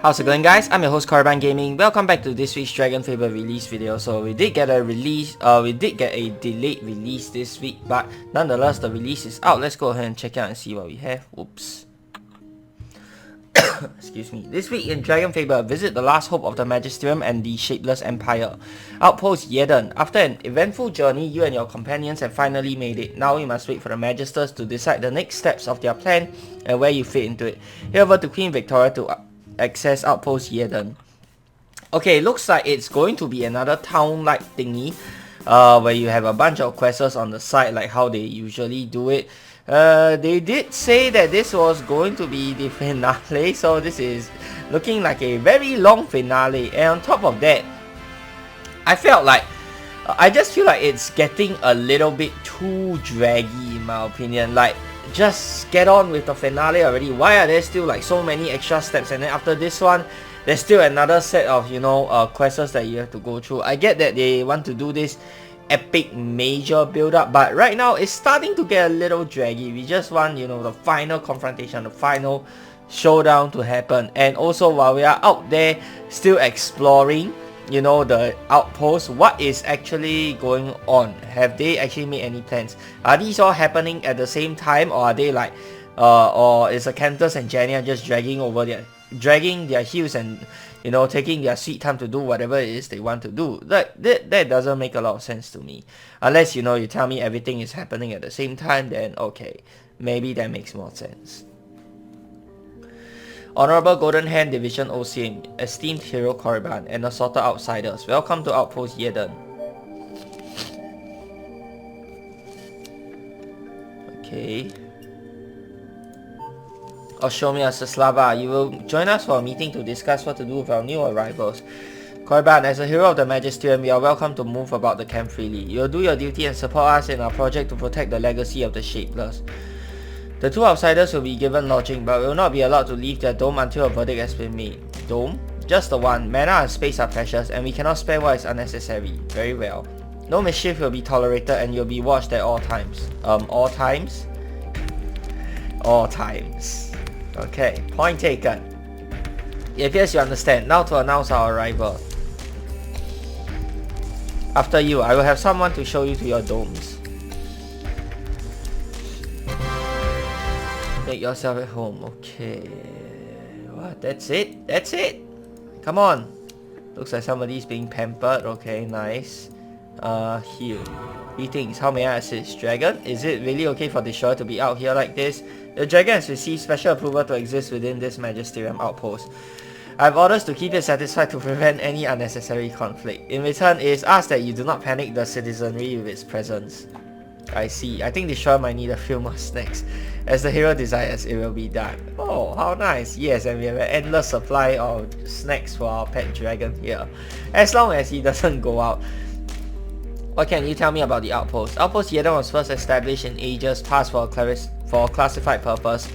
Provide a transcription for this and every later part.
How's it going, guys? I'm your host Korriban Gaming. Welcome back to this week's DragonFable release video. So we did get a delayed release this week, but nonetheless the release is out. Let's go ahead and check out and see what we have. Oops. Excuse me. This week in DragonFable, visit the last hope of the Magisterium and the Shapeless Empire. Outpost Yeden. After an eventful journey, you and your companions have finally made it. Now you must wait for the Magisters to decide the next steps of their plan and where you fit into it. Head over to Queen Victoria to access Outpost Yeden. Okay, looks like it's going to be another town-like thingy, where you have a bunch of quests on the side like how they usually do it. They did say that this was going to be the finale, so this is looking like a very long finale. And on top of that, I just feel like it's getting a little bit too draggy in my opinion. Like, just get on with the finale already. Why are there still like so many extra steps, and then after this one there's still another set of quests that you have to go through? I get that they want to do this epic major build up, but right now it's starting to get a little draggy. We just want the final confrontation, the final showdown to happen. And also, while we are out there still exploring the outpost, what is actually going on? Have they actually made any plans? Are these all happening at the same time, or are they like or is Acanthus and Jania just dragging their heels and taking their sweet time to do whatever it is they want to do? That doesn't make a lot of sense to me. Unless you tell me everything is happening at the same time, then okay, maybe that makes more sense. Honorable Golden Hand Division OCM, esteemed hero Korriban, and assorted outsiders, welcome to Outpost Yeden. Okay. Show me as a Slava. You will join us for a meeting to discuss what to do with our new arrivals. Korriban, as a hero of the Magisterium, you are welcome to move about the camp freely. You will do your duty and support us in our project to protect the legacy of the Shapeless. The two outsiders will be given lodging, but will not be allowed to leave their dome until a verdict has been made. Dome? Just the one. Mana and space are precious, and we cannot spare what is unnecessary. Very well. No mischief will be tolerated, and you'll be watched at all times. All times? All times. Okay, point taken. It appears you understand. Now to announce our arrival. After you, I will have someone to show you to your domes. Make yourself at home. Okay. What? That's it? That's it? Come on. Looks like somebody's being pampered. Okay, nice. Heal. Greetings. How may I assist? Dragon? Is it really okay for the Destroyer to be out here like this? The Dragon has received special approval to exist within this Magisterium outpost. I have orders to keep it satisfied to prevent any unnecessary conflict. In return, it is asked that you do not panic the citizenry with its presence. I see. I think the Destroyer might need a few more snacks. As the hero desires, it will be done. Oh, how nice. Yes, and we have an endless supply of snacks for our pet dragon here. As long as he doesn't go out. What can you tell me about the outpost? Outpost Yeden was first established in ages past for a classified purpose.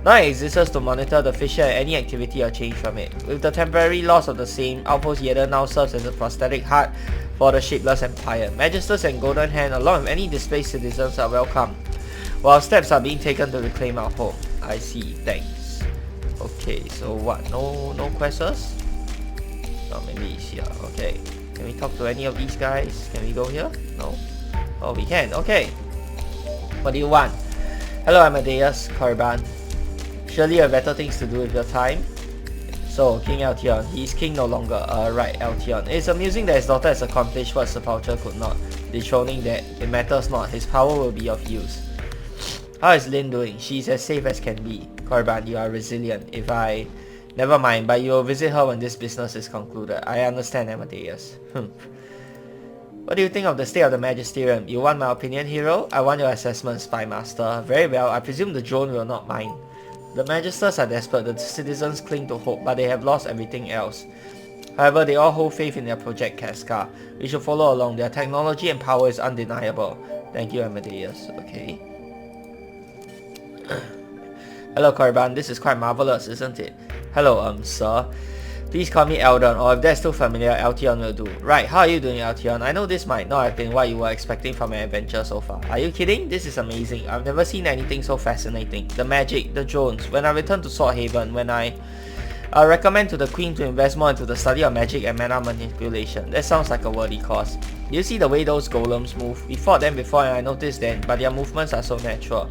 Now it exists to monitor the fissure and any activity or change from it. With the temporary loss of the same, Outpost Yeden now serves as a prosthetic heart for the Shapeless Empire. Magisters and Golden Hand, along with any displaced citizens, are welcome, while steps are being taken to reclaim our home. I see, thanks. Okay, so what? No quests? Oh, maybe it's here. Okay. Can we talk to any of these guys? Can we go here? No? Oh, we can. Okay. What do you want? Hello, Amadeus, Korriban. Surely you have better things to do with your time. So, King Altion. He's king no longer. Right, Altion. It's amusing that his daughter has accomplished what Sepulchre could not. Dethroning that. It matters not. His power will be of use. How is Lin doing? She's as safe as can be. Korriban, you are resilient. Never mind, but you will visit her when this business is concluded. I understand, Amadeus. What do you think of the state of the Magisterium? You want my opinion, hero? I want your assessment, Spy Master. Very well, I presume the drone will not mind. The Magisters are desperate, the citizens cling to hope, but they have lost everything else. However, they all hold faith in their Project Casca. We should follow along. Their technology and power is undeniable. Thank you, Amadeus. Okay. Hello, Korriban. This is quite marvelous, isn't it? Hello, sir. Please call me Eldon, or if that's too familiar, Altion will do. Right, how are you doing, Altion? I know this might not have been what you were expecting from an adventure so far. Are you kidding? This is amazing. I've never seen anything so fascinating. The magic, the drones. When I returned to Sword Haven, when I I recommend to the Queen to invest more into the study of magic and mana manipulation. That sounds like a worthy cause. You see the way those golems move? We fought them before and I noticed then, but their movements are so natural.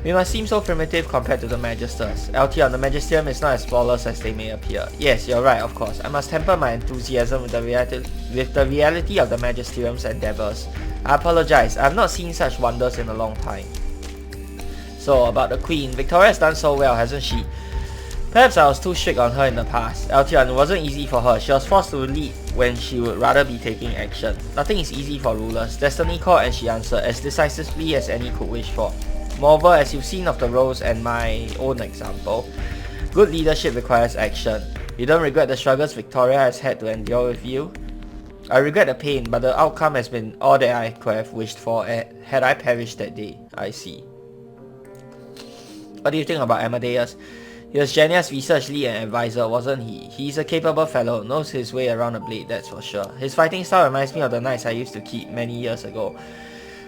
We must seem so primitive compared to the Magisters. LTR, the Magisterium is not as flawless as they may appear. Yes, you're right, of course. I must temper my enthusiasm with the reality of the Magisterium's endeavours. I apologize, I have not seen such wonders in a long time. So, about the Queen, Victoria has done so well, hasn't she? Perhaps I was too strict on her in the past. LTR, it wasn't easy for her. She was forced to lead when she would rather be taking action. Nothing is easy for rulers. Destiny called and she answered as decisively as any could wish for. Moreover, as you've seen of the roles and my own example, good leadership requires action. You don't regret the struggles Victoria has had to endure with you? I regret the pain, but the outcome has been all that I could have wished for had I perished that day. I see. What do you think about Amadeus? He was Genia's research lead and advisor, wasn't he? He's a capable fellow, knows his way around a blade, that's for sure. His fighting style reminds me of the knights I used to keep many years ago.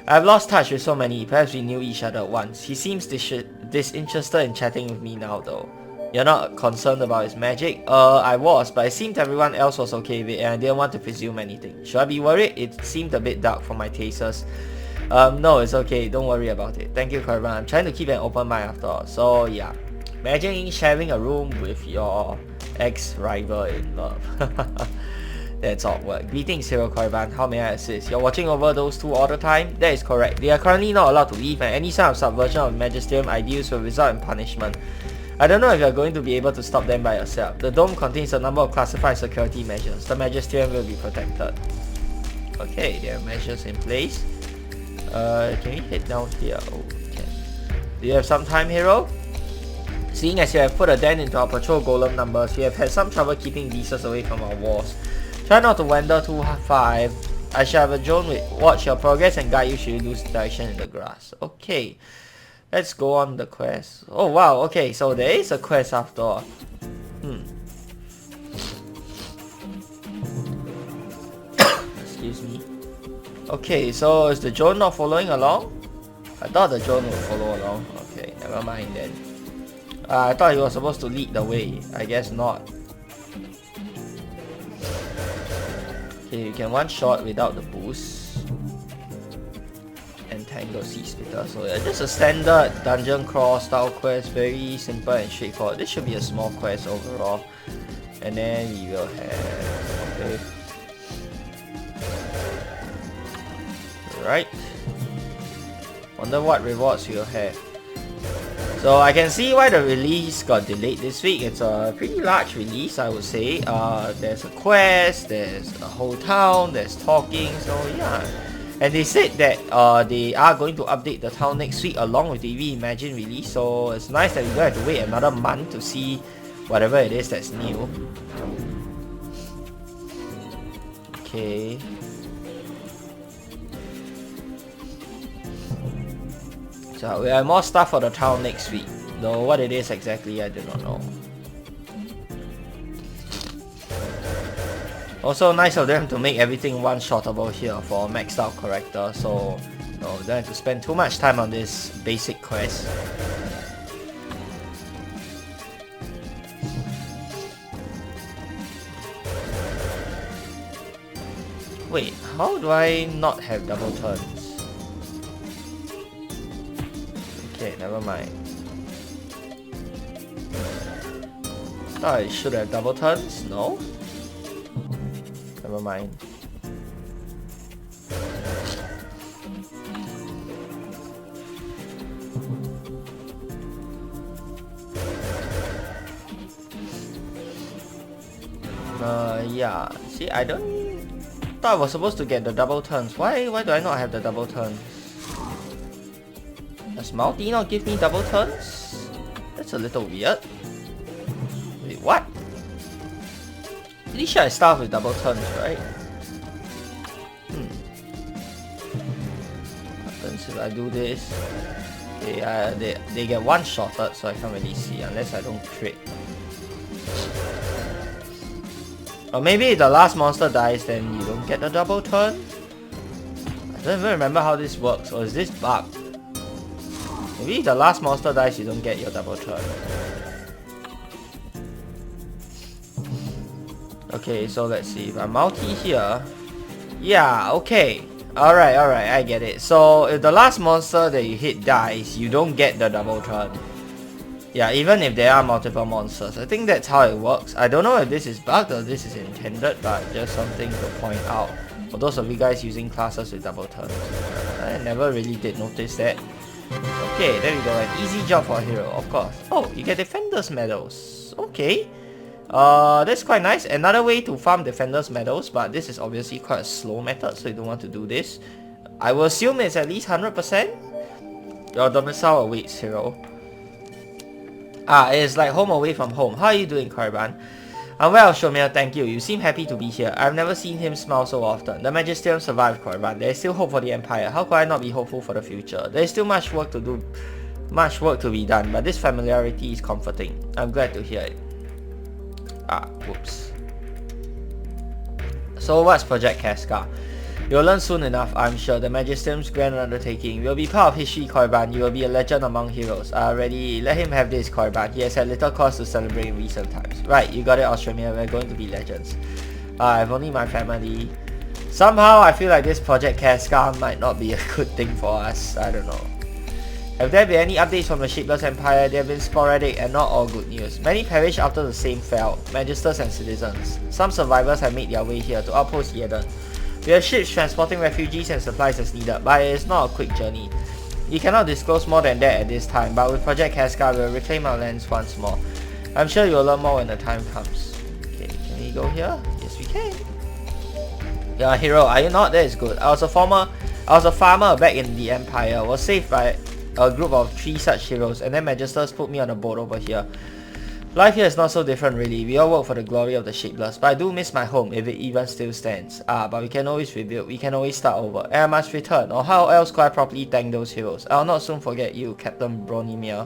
I've lost touch with so many, perhaps we knew each other once. He seems disinterested in chatting with me now though. You're not concerned about his magic? I was, but it seemed everyone else was okay with it and I didn't want to presume anything. Should I be worried? It seemed a bit dark for my tastes. No, it's okay, don't worry about it. Thank you, Caravan. I'm trying to keep an open mind after all. So yeah. Imagine sharing a room with your ex-rival in love. That's awkward. Greetings, Hero Caravan. How may I assist? You're watching over those two all the time? That is correct. They are currently not allowed to leave and any sign of subversion of Magisterium ideals will result in punishment. I don't know if you're going to be able to stop them by yourself. The dome contains a number of classified security measures. The Magisterium will be protected. Okay, there are measures in place. Can we head down here? Oh, we can. Do you have some time, Hero? Seeing as you have put a dent into our patrol golem numbers, we have had some trouble keeping beasts away from our walls. Try not to wander too far. I shall have a drone watch your progress and guide you should you lose direction in the grass. Okay, let's go on the quest. Oh wow, okay, so there is a quest after all. Excuse me. Okay, so is the drone not following along? I thought the drone would follow along. Okay, never mind then. I thought he was supposed to lead the way. I guess not. Okay, you can one shot without the boost. Entangle Sea Splitter. So yeah, just a standard dungeon crawl style quest. Very simple and straightforward. This should be a small quest overall. And then we will have... Okay. Right. Wonder what rewards we'll have. So I can see why the release got delayed this week. It's a pretty large release, I would say. There's a quest, there's a whole town, there's talking, so yeah. And they said that they are going to update the town next week along with the Reimagine release. So it's nice that we don't have to wait another month to see whatever it is that's new. Okay. So we have more stuff for the town next week, though what it is exactly I do not know. Also nice of them to make everything one-shotable here for maxed out character, so no, don't have to spend too much time on this basic quest. Wait, how do I not have double turns? Okay, never mind. Oh, I should have double turns? No? Never mind. Yeah. See, I don't... thought I was supposed to get the double turns. Why do I not have the double turns? Does Multi not give me double turns? That's a little weird. Wait, what? Pretty sure I start with double turns, right? What happens if I do this? They get one-shotted, so I can't really see unless I don't crit. Or maybe if the last monster dies, then you don't get the double turn? I don't even remember how this works, or is this bugged? Maybe if the last monster dies, you don't get your double turn. Okay, so let's see. If I multi here. Yeah, okay. Alright, I get it. So if the last monster that you hit dies, you don't get the double turn. Yeah, even if there are multiple monsters. I think that's how it works. I don't know if this is bugged or this is intended, but just something to point out. For those of you guys using classes with double turns. I never really did notice that. Okay, there we go. An easy job for a hero, of course. Oh, you get Defender's Medals. Okay. That's quite nice. Another way to farm Defender's Medals, but this is obviously quite a slow method, so you don't want to do this. I will assume it's at least 100%. Your domicile awaits, hero. It's like home away from home. How are you doing, Korriban? I'm well, Shomir, thank you. You seem happy to be here. I've never seen him smile so often. The Magisterium survived, Korriban. There is still hope for the Empire. How could I not be hopeful for the future? There is still much work to do, much work to be done, but this familiarity is comforting. I'm glad to hear it. Whoops. So what's Project Casca? You'll learn soon enough, I'm sure. The Magisterium's grand undertaking will be part of history, Korriban. You will be a legend among heroes. Already, let him have this, Korriban. He has had little cause to celebrate in recent times. Right, you got it, Australia. We're going to be legends. I've only my family. Somehow, I feel like this Project Casca might not be a good thing for us. I don't know. Have there been any updates from the Shapeless Empire? They have been sporadic and not all good news. Many perished after the same fell, Magisters and citizens. Some survivors have made their way here to Outpost Yeden. We have ships transporting refugees and supplies as needed, but it is not a quick journey. We cannot disclose more than that at this time, but with Project Casca, we will reclaim our lands once more. I'm sure you will learn more when the time comes. Okay, can we go here? Yes, we can. Yeah, hero, are you not? That is good. I was a farmer back in the Empire. Was saved by a group of 3 such heroes, and then Magisters put me on a boat over here. Life here is not so different really. We all work for the glory of the Shapeless, but I do miss my home if it even still stands. But we can always rebuild, we can always start over, and I must return, or how else could I properly thank those heroes? I'll not soon forget you, Captain Bronimir.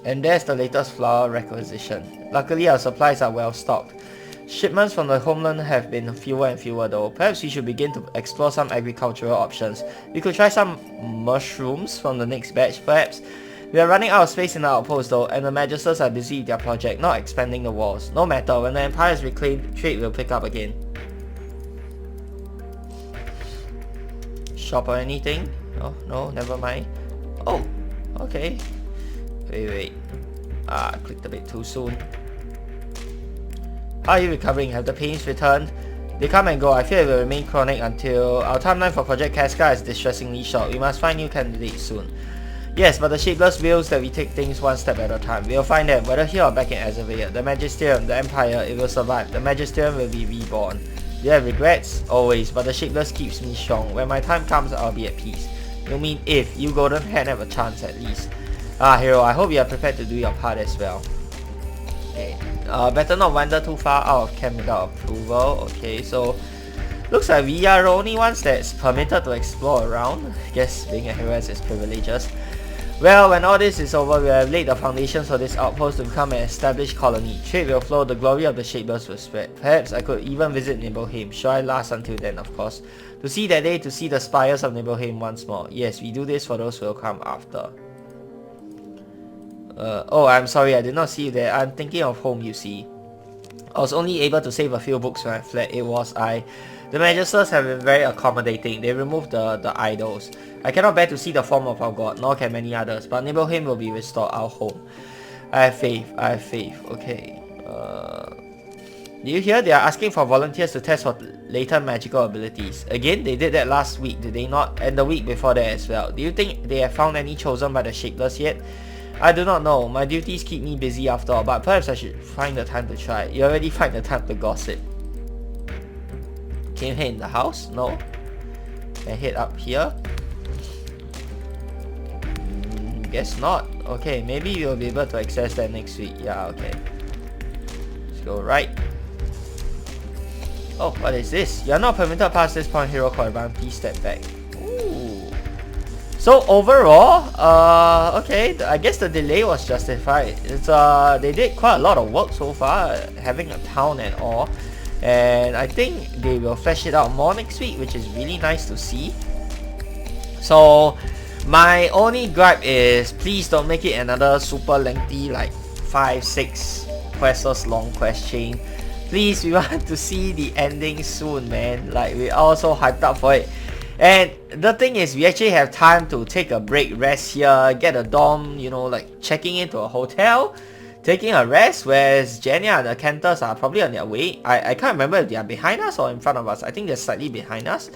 And there's the latest flour requisition. Luckily our supplies are well stocked. Shipments from the homeland have been fewer and fewer though. Perhaps we should begin to explore some agricultural options. We could try some mushrooms from the next batch, perhaps. We are running out of space in the outpost though, and the Magisters are busy with their project, not expanding the walls. No matter, when the Empire is reclaimed, trade will pick up again. Shop or anything? Oh, no, never mind. Oh, okay. Wait. I clicked a bit too soon. How are you recovering? Have the pains returned? They come and go. I fear it will remain chronic until our timeline for Project Casca is distressingly short. We must find new candidates soon. Yes, but the Shapeless wills that we take things one step at a time. We'll find them, whether here or back in Azavea. The Magisterium, the Empire, it will survive. The Magisterium will be reborn. Do you have regrets? Always, but the Shapeless keeps me strong. When my time comes, I'll be at peace. You mean if you Golden Hand have a chance at least. Hero, I hope you are prepared to do your part as well. Okay. Better not wander too far out of camp without approval. Okay, so looks like we are the only ones that's permitted to explore around. I guess being a hero has its privileges. Well, when all this is over, we have laid the foundations for this outpost to become an established colony. Trade will flow, the glory of the Shapeless will spread. Perhaps I could even visit Nibelheim. Should I last until then, of course. To see that day, to see the spires of Nibelheim once more. Yes, we do this for those who will come after. Oh, I'm sorry, I did not see you there. I'm thinking of home, you see. I was only able to save a few books when I fled. It was I. The Magisters have been very accommodating. They removed the idols. I cannot bear to see the form of our god, nor can many others, but Nibelheim will be restored, our home. I have faith, okay. Did you hear? They are asking for volunteers to test for latent magical abilities. Again, they did that last week, did they not? And the week before that as well. Do you think they have found any chosen by the Shapeless yet? I do not know. My duties keep me busy after all, but perhaps I should find the time to try. You already find the time to gossip. Can you head in the house? No. Can I head up here? Guess not. Okay, maybe you'll be able to access that next week. Yeah, okay. Let's go right. Oh, what is this? You're not permitted past this point, Hero Korriban. Please step back. Ooh. So overall, okay, I guess the delay was justified. It's they did quite a lot of work so far, having a town and all. And I think they will flesh it out more next week, which is really nice to see. So my only gripe is please don't make it another super lengthy like 5-6 Questless long quest chain. Please, we want to see the ending soon, man. Like, we're all so hyped up for it. And the thing is, we actually have time to take a break, rest here, get a dorm, you know, like checking into a hotel, taking a rest, whereas Jenya and the Cantors are probably on their way. I can't remember if they are behind us or in front of us. I think they're slightly behind us.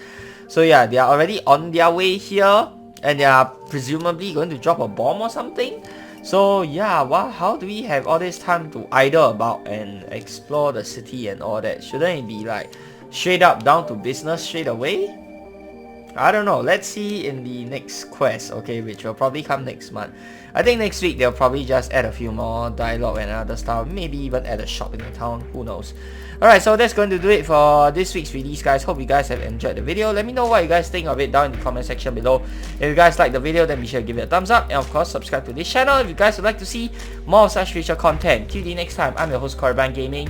So yeah, they are already on their way here, and they are presumably going to drop a bomb or something. So yeah, wow, how do we have all this time to idle about and explore the city and all that? Shouldn't it be like straight up down to business straight away? I don't know. Let's see in the next quest, okay, which will probably come next month. I think next week they'll probably just add a few more dialogue and other stuff. Maybe even add a shop in the town. Who knows? Alright, so that's going to do it for this week's release, guys. Hope you guys have enjoyed the video. Let me know what you guys think of it down in the comment section below. If you guys like the video, then be sure to give it a thumbs up. And of course, subscribe to this channel if you guys would like to see more of such future content. Till the next time, I'm your host, Korriban Gaming.